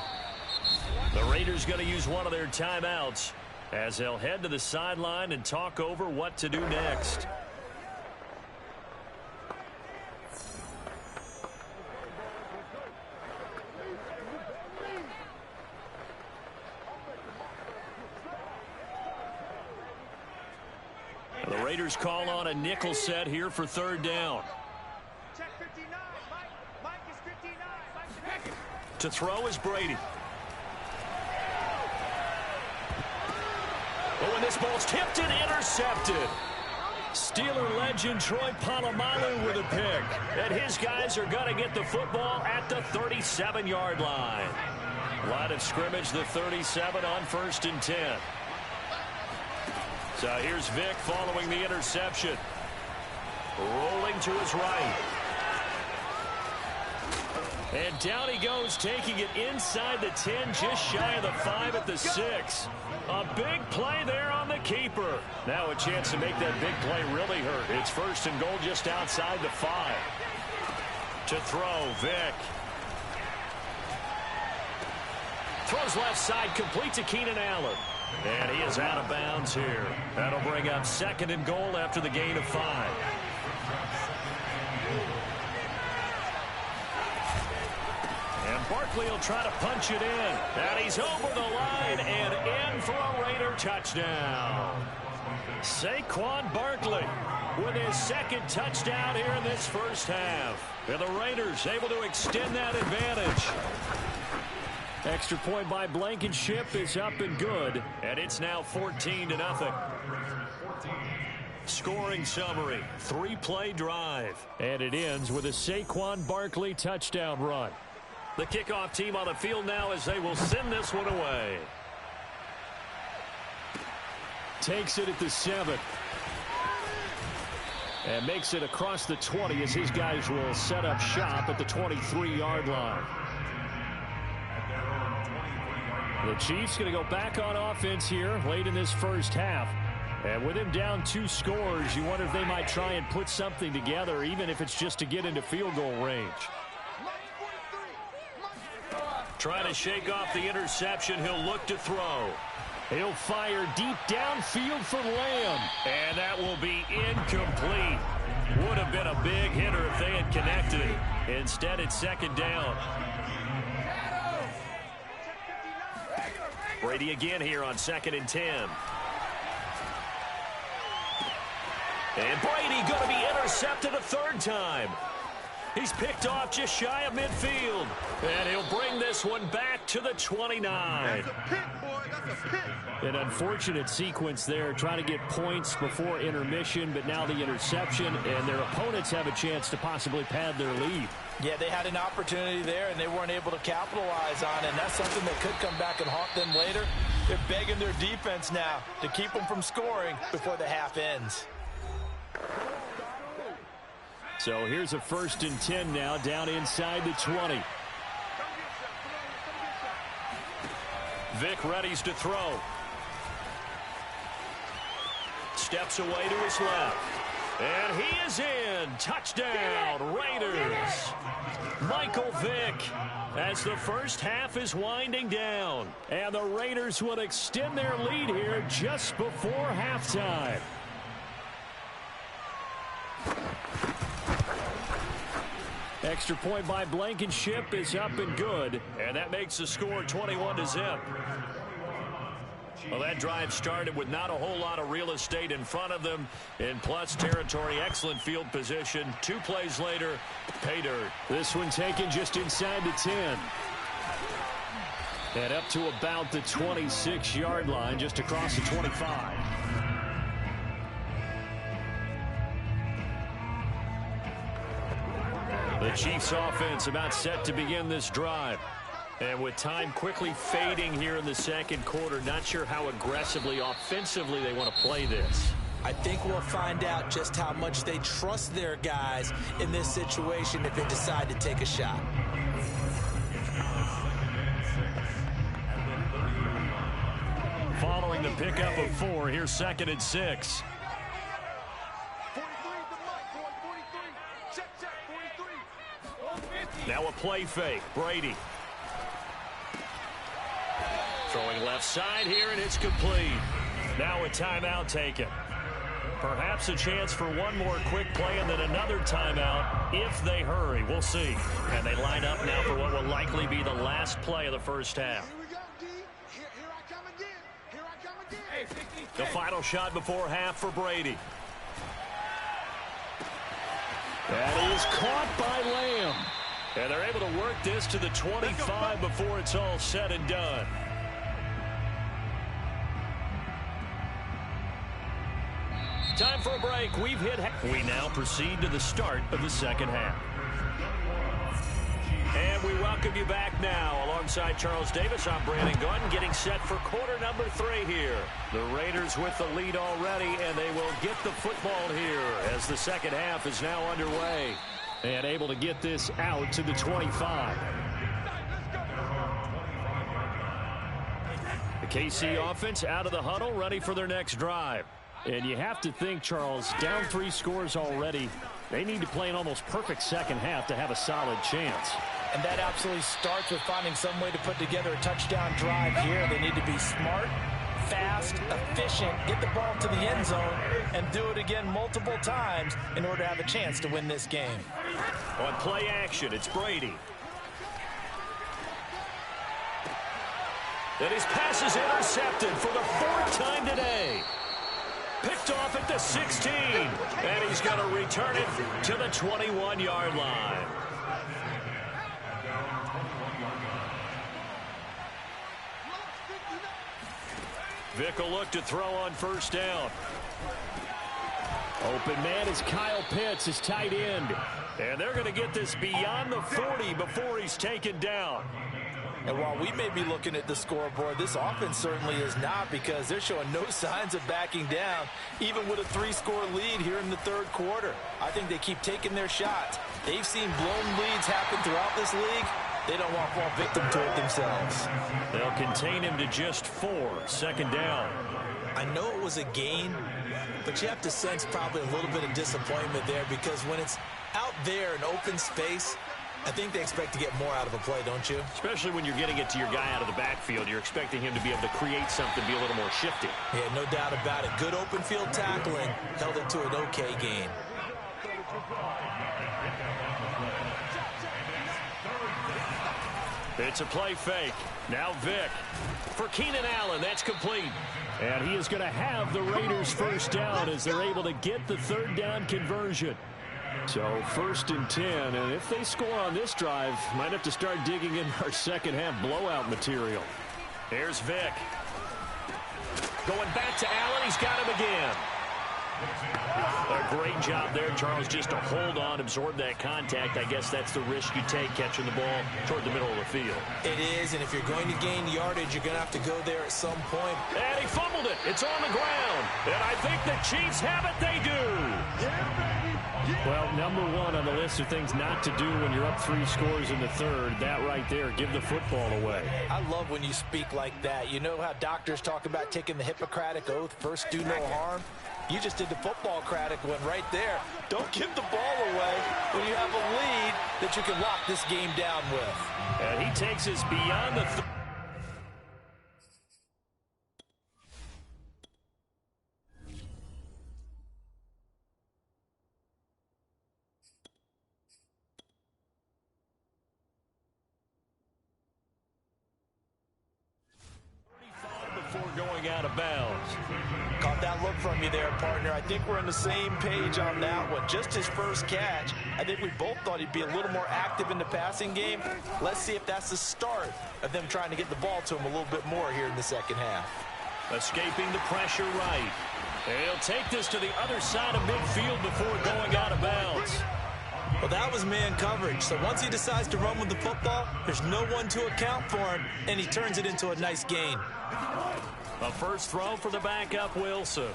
The Raiders going to use one of their timeouts as they'll head to the sideline and talk over what to do next. The Raiders call on a nickel set here for third down. Check 59. Mike is 59. To throw is Brady. But when this ball's tipped and intercepted. Steeler legend Troy Polamalu with a pick. And his guys are going to get the football at the 37-yard line. Line of scrimmage, the 37 on 1st and 10. So here's Vick following the interception. Rolling to his right. And down he goes, taking it inside the 10, just shy of the 5 at the 6. A big play there on the keeper. Now a chance to make that big play really hurt. It's 1st and goal just outside the 5. To throw, Vick. Throws left side, complete to Keenan Allen. And he is out of bounds here. That'll bring up 2nd and goal after the gain of 5. And Barkley will try to punch it in. And he's over the line and in for a Raider touchdown. Saquon Barkley with his 2nd touchdown here in this first half. And the Raiders able to extend that advantage. Extra point by Blankenship is up and good. And it's now 14-0. Scoring summary, 3-play drive. And it ends with a Saquon Barkley touchdown run. The kickoff team on the field now as they will send this one away. Takes it at the 7. And makes it across the 20 as his guys will set up shop at the 23-yard line. The Chiefs going to go back on offense here late in this first half. And with him down 2 scores, you wonder if they might try and put something together, even if it's just to get into field goal range. Trying to shake off the interception. He'll look to throw. He'll fire deep downfield for Lamb. And that will be incomplete. Would have been a big hitter if they had connected. Instead, it's second down. Brady again here on 2nd and 10. And Brady going to be intercepted a 3rd time. He's picked off just shy of midfield. And he'll bring this one back to the 29. That's a pick, boy. That's a pick. An unfortunate sequence there, trying to get points before intermission, but now the interception, and their opponents have a chance to possibly pad their lead. Yeah, they had an opportunity there, and they weren't able to capitalize on it, and that's something that could come back and haunt them later. They're begging their defense now to keep them from scoring before the half ends. So here's a 1st and 10 now, down inside the 20. Vic readies to throw. Steps away to his left. And he is in. Touchdown, Raiders. Michael Vick, as the first half is winding down. And the Raiders will extend their lead here just before halftime. Extra point by Blankenship is up and good. And that makes the score 21-0. Well, that drive started with not a whole lot of real estate in front of them. In plus territory, excellent field position. 2 plays later, pay dirt. This one taken just inside the 10. And up to about the 26-yard line, just across the 25. The Chiefs offense about set to begin this drive. And with time quickly fading here in the second quarter, not sure how aggressively, offensively they want to play this. I think we'll find out just how much they trust their guys in this situation if they decide to take a shot. Following the pickup of 4, here's 2nd and 6. 43 to Mike, going 43. Check, 43. Now a play fake. Brady. Throwing left side here, and it's complete. Now a timeout taken. Perhaps a chance for one more quick play and then another timeout if they hurry. We'll see. And they line up now for what will likely be the last play of the first half. Here we go, D. Here I come again. Here I come again. Hey, 50. The final shot before half for Brady. That is caught by Lamb. And they're able to work this to the 25 before it's all said and done. Time for a break. We've hit. We now proceed to the start of the second half. And we welcome you back now. Alongside Charles Davis, I'm Brandon Gordon, getting set for quarter number 3 here. The Raiders with the lead already, and they will get the football here as the second half is now underway. And able to get this out to the 25. The KC offense out of the huddle, ready for their next drive. And you have to think, Charles, down 3 scores already. They need to play an almost perfect second half to have a solid chance. And that absolutely starts with finding some way to put together a touchdown drive here. They need to be smart, fast, efficient, get the ball to the end zone, and do it again multiple times in order to have a chance to win this game. On play action, it's Brady. And his pass is intercepted for the 4th time today. Picked off at the 16. And he's going to return it to the 21-yard line. Vick will look to throw on first down. Open man is Kyle Pitts, his tight end. And they're going to get this beyond the 40 before he's taken down. And while we may be looking at the scoreboard, this offense certainly is not, because they're showing no signs of backing down, even with a 3-score lead here in the third quarter. I think they keep taking their shots. They've seen blown leads happen throughout this league. They don't want to fall victim to it themselves. They'll contain him to just 4. Second down. I know it was a gain, but you have to sense probably a little bit of disappointment there, because when it's out there in open space, I think they expect to get more out of a play, don't you? Especially when you're getting it to your guy out of the backfield. You're expecting him to be able to create something, be a little more shifty. Yeah, no doubt about it. Good open field tackling held it to an okay gain. It's a play fake. Now Vick. For Keenan Allen, that's complete. And he is going to have the Raiders first down as they're able to get the third down conversion. So 1st and 10, and if they score on this drive, might have to start digging in our second half blowout material. Here's Vick. Going back to Allen. He's got him again. A great job there, Charles, just to hold on, absorb that contact. I guess that's the risk you take catching the ball toward the middle of the field. It is, and if you're going to gain yardage, you're going to have to go there at some point. And he fumbled it. It's on the ground. And I think the Chiefs have it. They do. Well, number 1 on the list of things not to do when you're up 3 scores in the third. That right there, give the football away. I love when you speak like that. You know how doctors talk about taking the Hippocratic Oath, first do no harm? You just did the football-cratic one right there. Don't give the ball away when you have a lead that you can lock this game down with. And he takes us beyond the... before going out of bounds. Caught that look from you there, partner. I think we're on the same page on that one. Just his first catch. I think we both thought he'd be a little more active in the passing game. Let's see if that's the start of them trying to get the ball to him a little bit more here in the second half. Escaping the pressure right. He'll take this to the other side of midfield before going out of bounds. Well, that was man coverage. So once he decides to run with the football, there's no one to account for him, and he turns it into a nice gain. A first throw for the backup, Wilson.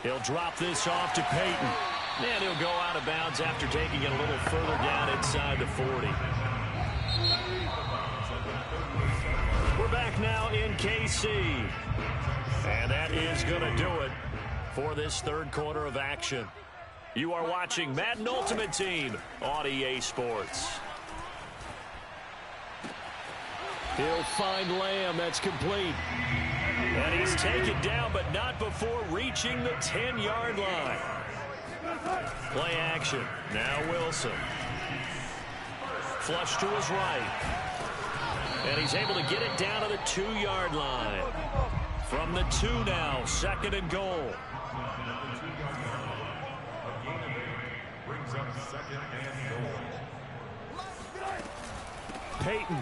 He'll drop this off to Peyton. And he'll go out of bounds after taking it a little further down inside the 40. We're back now in KC. And that is going to do it for this third quarter of action. You are watching Madden Ultimate Team on EA Sports. He'll find Lamb. That's complete. And he's taken down, but not before reaching the 10-yard line. Play action. Now Wilson. Flush to his right. And he's able to get it down to the 2-yard line. From the 2 now, 2nd and goal. Peyton.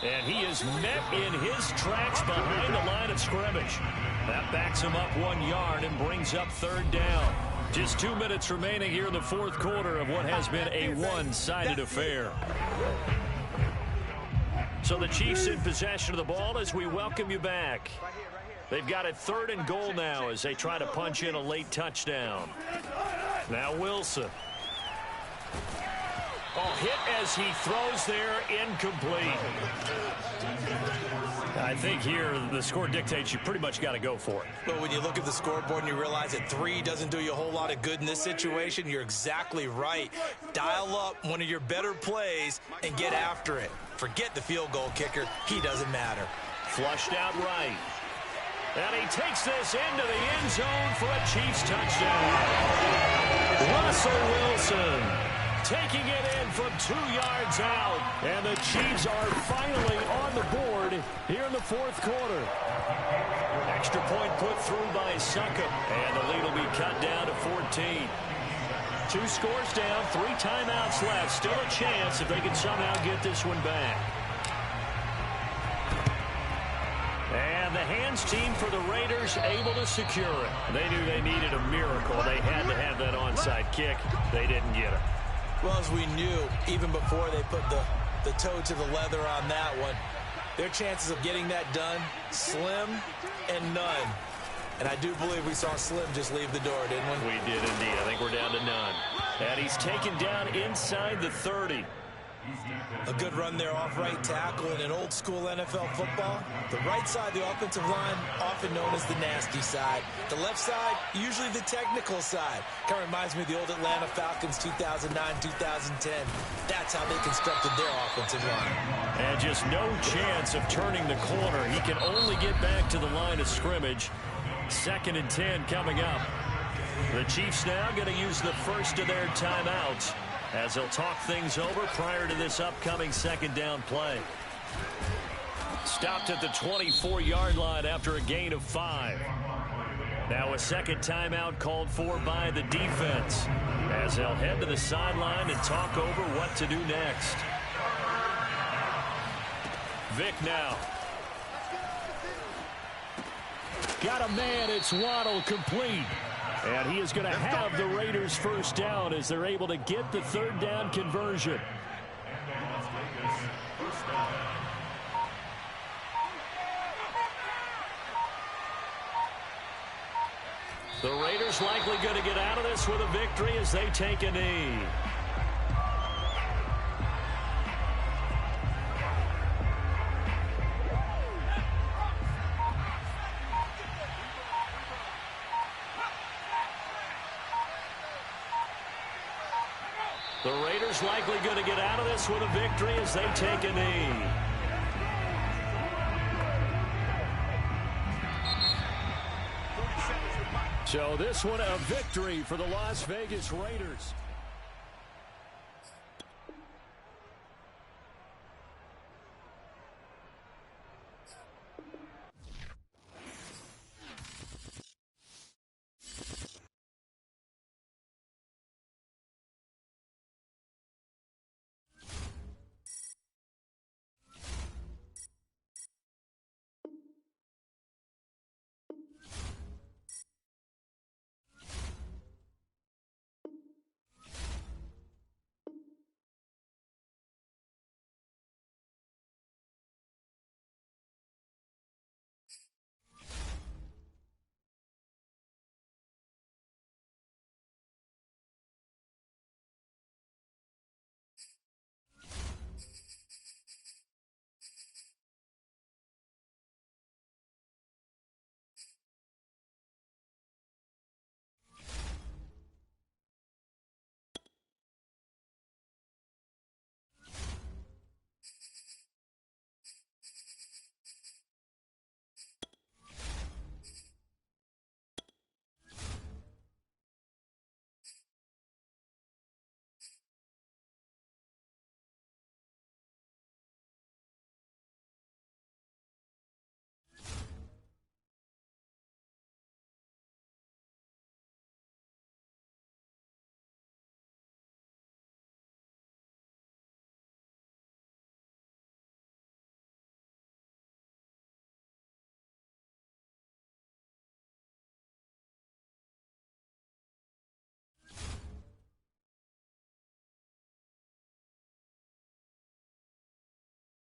And he is met in his tracks behind the line of scrimmage. That backs him up 1 yard and brings up 3rd down. Just 2 minutes remaining here in the fourth quarter of what has been a one-sided affair. So the Chiefs in possession of the ball as we welcome you back. They've got it 3rd and goal now as they try to punch in a late touchdown. Now Wilson. Oh, hit as he throws there, incomplete. I think here the score dictates you pretty much got to go for it. But when you look at the scoreboard and you realize that 3 doesn't do you a whole lot of good in this situation, you're exactly right. Dial up one of your better plays and get after it. Forget the field goal kicker. He doesn't matter. Flushed out right. And he takes this into the end zone for a Chiefs touchdown. Russell Wilson taking it in from 2 yards out. And the Chiefs are finally on the board here in the fourth quarter. Extra point put through by Succop. And the lead will be cut down to 14. 2 scores down, 3 timeouts left. Still a chance if they can somehow get this one back. And the hands team for the Raiders able to secure it. They knew they needed a miracle. They had to have that onside kick. They didn't get it. Well, as we knew, even before they put the the toe to the leather on that one. Their chances of getting that done, slim and none. And I do believe we saw Slim just leave the door, didn't we? We did indeed. I think we're down to none. And he's taken down inside the 30. A good run there off right tackle in an old-school NFL football. The right side of the offensive line, often known as the nasty side. The left side, usually the technical side. Kind of reminds me of the old Atlanta Falcons 2009-2010. That's how they constructed their offensive line. And just no chance of turning the corner. He can only get back to the line of scrimmage. 2nd and 10 coming up. The Chiefs now going to use the first of their timeouts as they'll talk things over prior to this upcoming 2nd down play. Stopped at the 24-yard line after a gain of 5. Now a 2nd timeout called for by the defense as they'll head to the sideline and talk over what to do next. Vic now. Got a man, it's Waddle, complete. And he is going to have the Raiders first down as they're able to get the 3rd down conversion. The Raiders likely going to get out of this with a victory as they take a knee. The Raiders likely going to get out of this with a victory as they take a knee. So this one a victory for the Las Vegas Raiders.